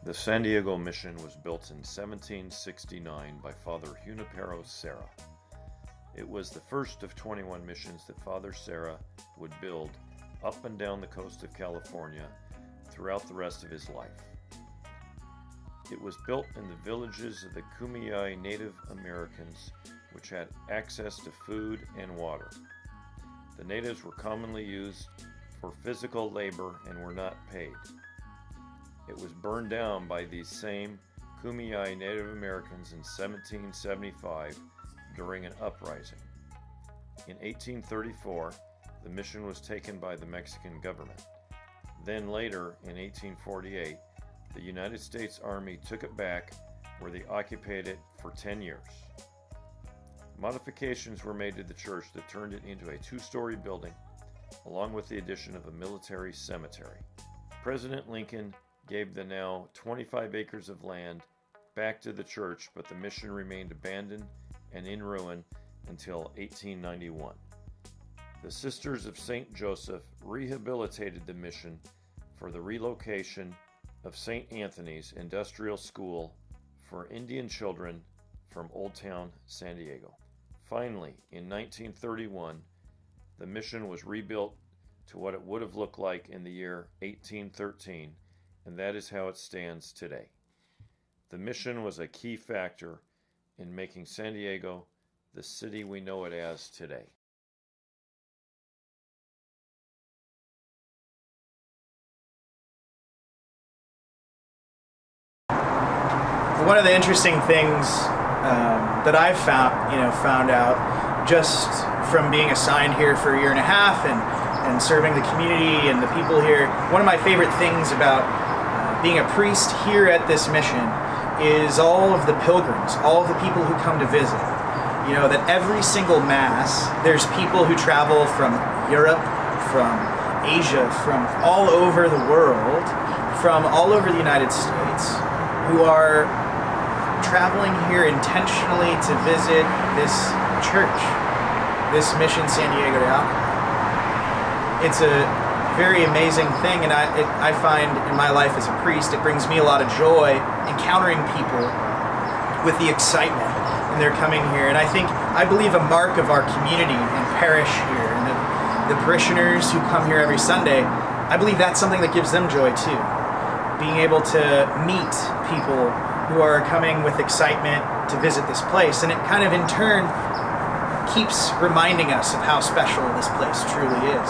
The San Diego mission was built in 1769 by Father Junipero Serra. It was the first of 21 missions that Father Serra would build up and down the coast of California throughout the rest of his life. It was built in the villages of the Kumeyaay Native Americans, which had access to food and water. The natives were commonly used for physical labor and were not paid. It was burned down by these same Kumeyaay Native Americans in 1775 during an uprising. In 1834, the mission was taken by the Mexican government. Then later, in 1848, the United States Army took it back, where they occupied it for 10 years. Modifications were made to the church that turned it into a two-story building, along with the addition of a military cemetery. President Lincoln gave the now 25 acres of land back to the church, but the mission remained abandoned and in ruin until 1891. The Sisters of St. Joseph rehabilitated the mission for the relocation of St. Anthony's Industrial School for Indian children from Old Town San Diego. Finally, in 1931, the mission was rebuilt to what it would have looked like in the year 1813, and that is how it stands today. The mission was a key factor in making San Diego the city we know it as today. One of the interesting things that I've found out just from being assigned here for a year and a half and serving the community and the people here, one of my favorite things about being a priest here at this mission is all of the pilgrims, all of the people who come to visit. You know, that every single Mass, there's people who travel from Europe, from Asia, from all over the world, from all over the United States, who are traveling here intentionally to visit this church, this Mission San Diego de Alcala. It's a very amazing thing, and I find in my life as a priest, it brings me a lot of joy encountering people with the excitement when they're coming here. And I believe a mark of our community and parish here, and the parishioners who come here every Sunday, I believe that's something that gives them joy too. Being able to meet people who are coming with excitement to visit this place, and it kind of in turn keeps reminding us of how special this place truly is.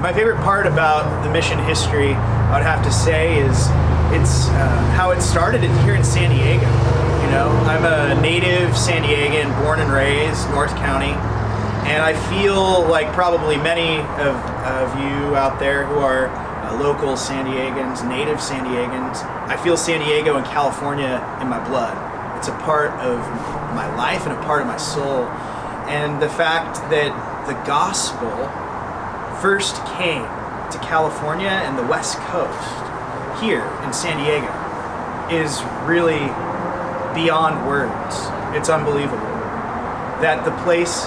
My favorite part about the mission history, I would have to say, is it's how it started here in San Diego. You know, I'm a native San Diegan, born and raised, North County, and I feel like probably many of you out there who are local San Diegans, native San Diegans, I feel San Diego and California in my blood. It's a part of my life and a part of my soul. And the fact that the gospel first came to California and the West Coast here in San Diego is really beyond words. It's unbelievable that the place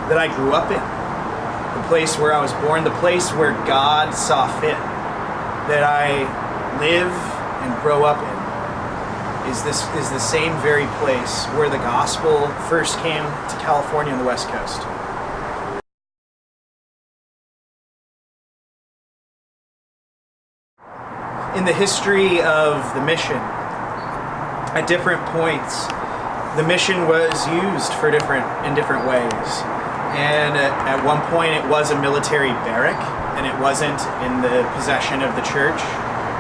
that I grew up in, the place where I was born, the place where God saw fit that I live and grow up in is the same very place where the gospel first came to California and the West Coast. In the history of the mission, at different points, the mission was used in different ways. And at one point it was a military barrack, and it wasn't in the possession of the church.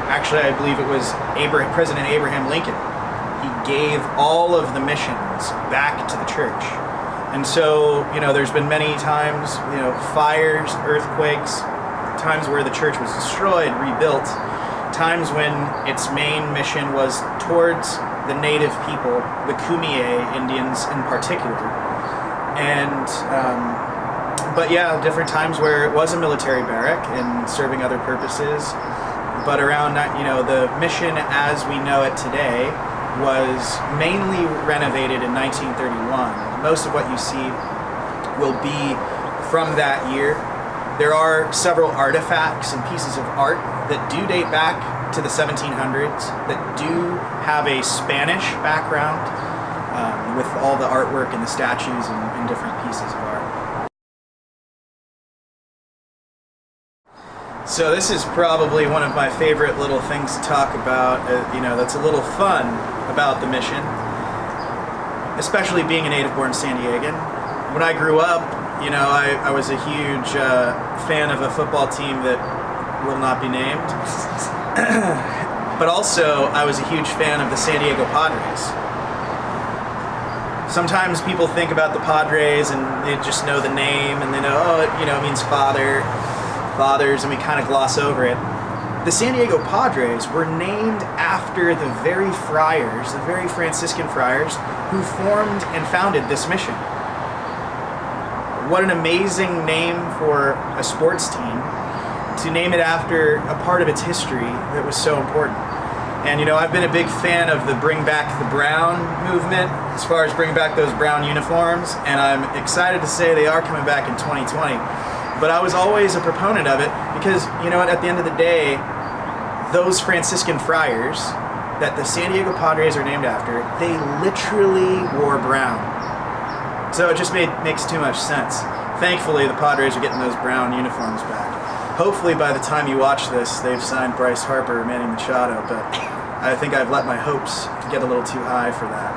actually I believe it was President Abraham Lincoln. He gave all of the missions back to the church. And so, there's been many times, fires, earthquakes, times where the church was destroyed, rebuilt, times when its main mission was towards the native people, the Kumeyaay Indians in particular. And, but yeah, different times where it was a military barrack and serving other purposes. But around that, the mission as we know it today was mainly renovated in 1931. Most of what you see will be from that year. There are several artifacts and pieces of art that do date back to the 1700s that do have a Spanish background with all the artwork and the statues and different pieces of art. So this is probably one of my favorite little things to talk about, that's a little fun about the mission, especially being a native-born San Diegan. When I grew up, I was a huge fan of a football team that will not be named, but also I was a huge fan of the San Diego Padres. Sometimes people think about the Padres and they just know the name and they know, it means fathers, and we kind of gloss over it. The San Diego Padres were named after the very friars, the very Franciscan friars, who formed and founded this mission. What an amazing name for a sports team, to name it after a part of its history that was so important. And I've been a big fan of the Bring Back the Brown movement, as far as bring back those brown uniforms, and I'm excited to say they are coming back in 2020. But I was always a proponent of it because, at the end of the day, those Franciscan friars that the San Diego Padres are named after, they literally wore brown. So it just makes too much sense. Thankfully, the Padres are getting those brown uniforms back. Hopefully by the time you watch this, they've signed Bryce Harper or Manny Machado, but I think I've let my hopes get a little too high for that.